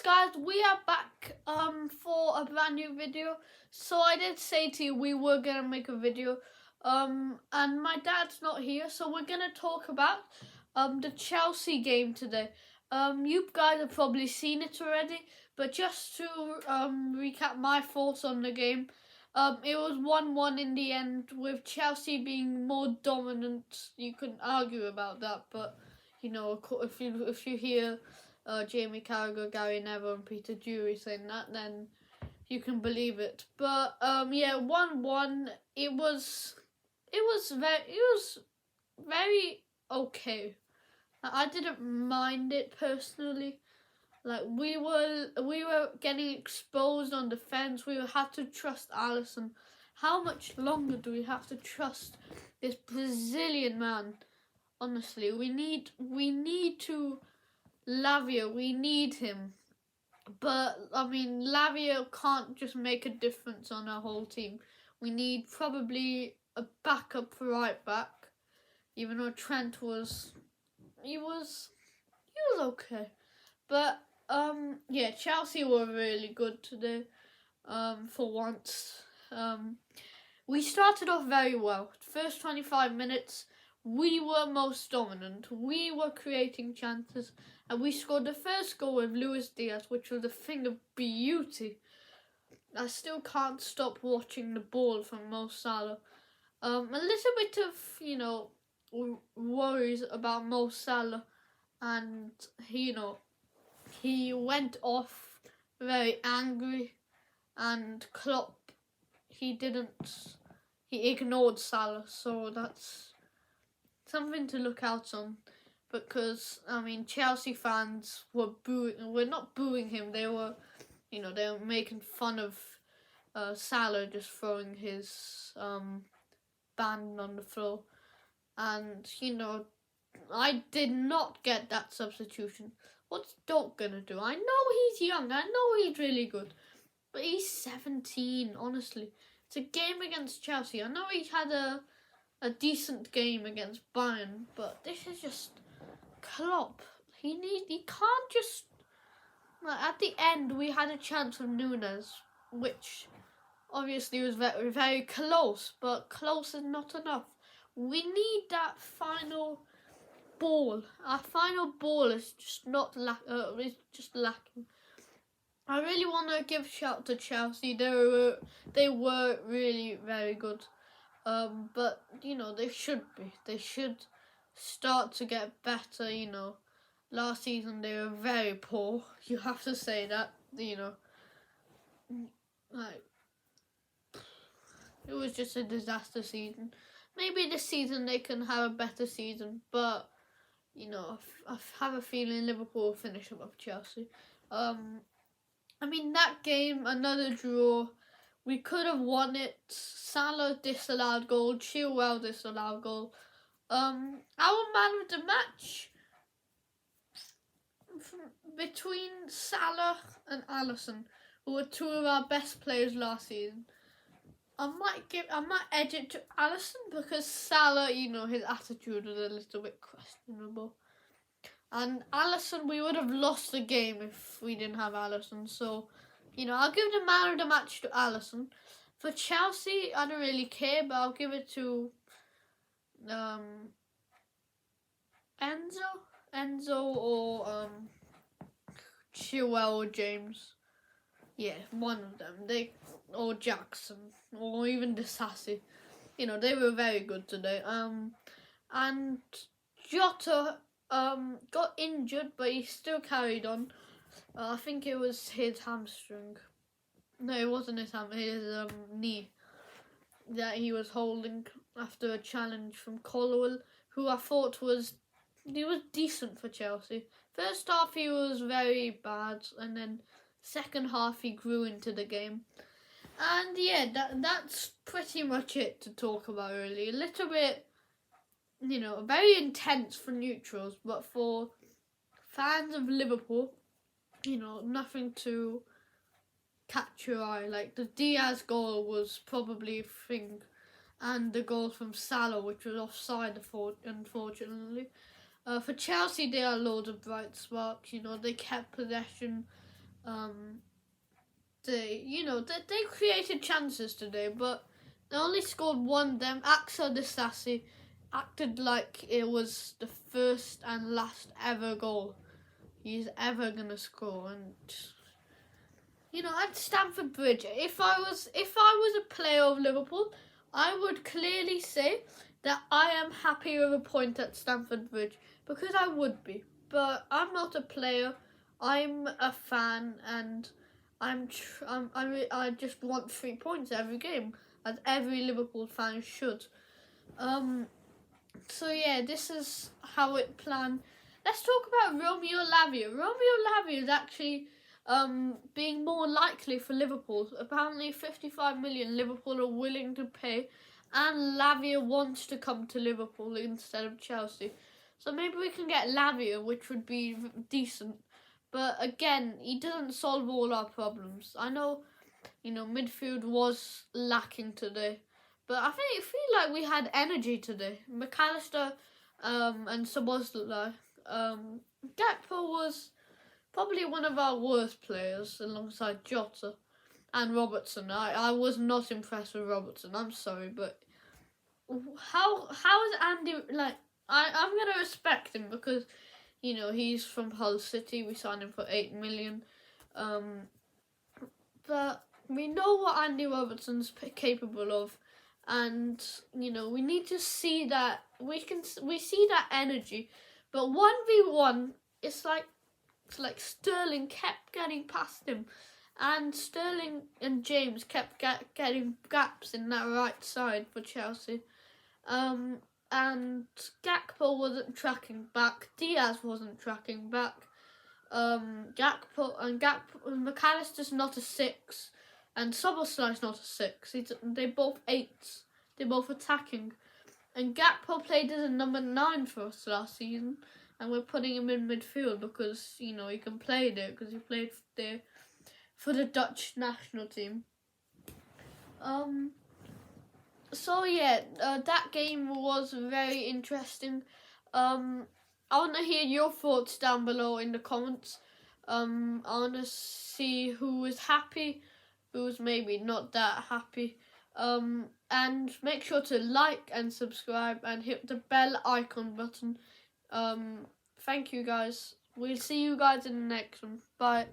guys, we are back for a brand new video. So I did say to you we were gonna make a video, and my dad's not here, so we're gonna talk about the Chelsea game today. You guys have probably seen it already, but just to recap my thoughts on the game, it was 1-1 in the end, with Chelsea being more dominant. You couldn't argue about that, but you know, if you hear Jamie Carragher, Gary Neville, and Peter Drury saying that, then you can believe it. But yeah, 1-1. It was very okay. I didn't mind it personally. Like we were getting exposed on defense. We had to trust Alisson. How much longer do we have to trust this Brazilian man? Honestly, we need to Lavia. We need him, but I mean, Lavia can't just make a difference on our whole team. We need probably a backup for right back. Even though Trent was okay, but yeah, Chelsea were really good today. For once, we started off very well. First 25 minutes. We were most dominant. We were creating chances, and we scored the first goal with Diaz, which was a thing of beauty. I still can't stop watching the ball from Mo Salah. A little bit of worries about Mo Salah, and he went off very angry, and Klopp he ignored Salah, so that's something to look out on, because I mean Chelsea fans were not booing him. They were making fun of Salah just throwing his band on the floor, and I did not get that substitution. What's Doc gonna do? I know he's young. I know he's really good, but he's 17. Honestly, it's a game against Chelsea. I know he had a decent game against Bayern, but this is just Klopp. He can't just at the end we had a chance with Nunes, which obviously was very, very close, but close is not enough. We need that final ball. Our final ball is just it's just lacking. I really want to give a shout to Chelsea. They were really very good. But they should be. They should start to get better. Last season they were very poor. You have to say that. Like it was just a disaster season. Maybe this season they can have a better season, but I have a feeling Liverpool will finish above Chelsea. I mean that game, another draw. We could have won it. Salah disallowed goal. Chilwell disallowed goal. Our man of the match between Salah and Alisson, who were two of our best players last season. I might edge it to Alisson, because Salah, his attitude was a little bit questionable. And Alisson, we would have lost the game if we didn't have Alisson. So, I'll give the man of the match to Alisson. For Chelsea, I don't really care, but I'll give it to Enzo or Chilwell or James. Yeah, one of them. Or Jackson or even disasi. They were very good today. And Jota got injured, but he still carried on. I think it was his hamstring. No, it wasn't his knee that he was holding after a challenge from Colwell, who I thought was decent for Chelsea. First half he was very bad, and then second half he grew into the game. And yeah, that's pretty much it to talk about really. A little bit, very intense for neutrals, but for fans of Liverpool, nothing to catch your eye. Like the Diaz goal was probably a thing, and the goal from Salah, which was offside, unfortunately. For Chelsea, there are loads of bright sparks. They kept possession. they created chances today, but they only scored one. Them Axel Disasi acted like it was the first and last ever goal he's ever gonna score, and at Stamford Bridge, if I was a player of Liverpool, I would clearly say that I am happy with a point at Stamford Bridge, because I would be. But I'm not a player. I'm a fan, and I just want 3 points every game, as every Liverpool fan should. So yeah, this is how it planned. Let's talk about Romeo Lavia. Romeo Lavia is actually being more likely for Liverpool. Apparently 55 million Liverpool are willing to pay, and Lavia wants to come to Liverpool instead of Chelsea. So maybe we can get Lavia, which would be decent. But again, he doesn't solve all our problems. I know, midfield was lacking today. But I feel like we had energy today. McAllister and Szoboszlai. Gakpo was probably one of our worst players alongside Jota and Robertson. I was not impressed with Robertson. I'm sorry, but how is Andy I'm gonna respect him because he's from Hull City. We signed him for 8 million. But we know what Andy Robertson's capable of. And we need to see that we see that energy, but 1v1 it's like Sterling kept getting past him, and Sterling and James kept getting gaps in that right side for Chelsea, and Gakpo wasn't tracking back, Diaz wasn't tracking back, McAllister's not a 6. And Szoboszlai's not a 6. They're both 8s. They're both attacking. And Gakpo played as a number 9 for us last season. And we're putting him in midfield because, he can play there. Because he played there for the Dutch national team. So, yeah, that game was very interesting. I want to hear your thoughts down below in the comments. I want to see who was happy, who's maybe not that happy, and make sure to like and subscribe and hit the bell icon button. Thank you guys. We'll see you guys in the next one. Bye.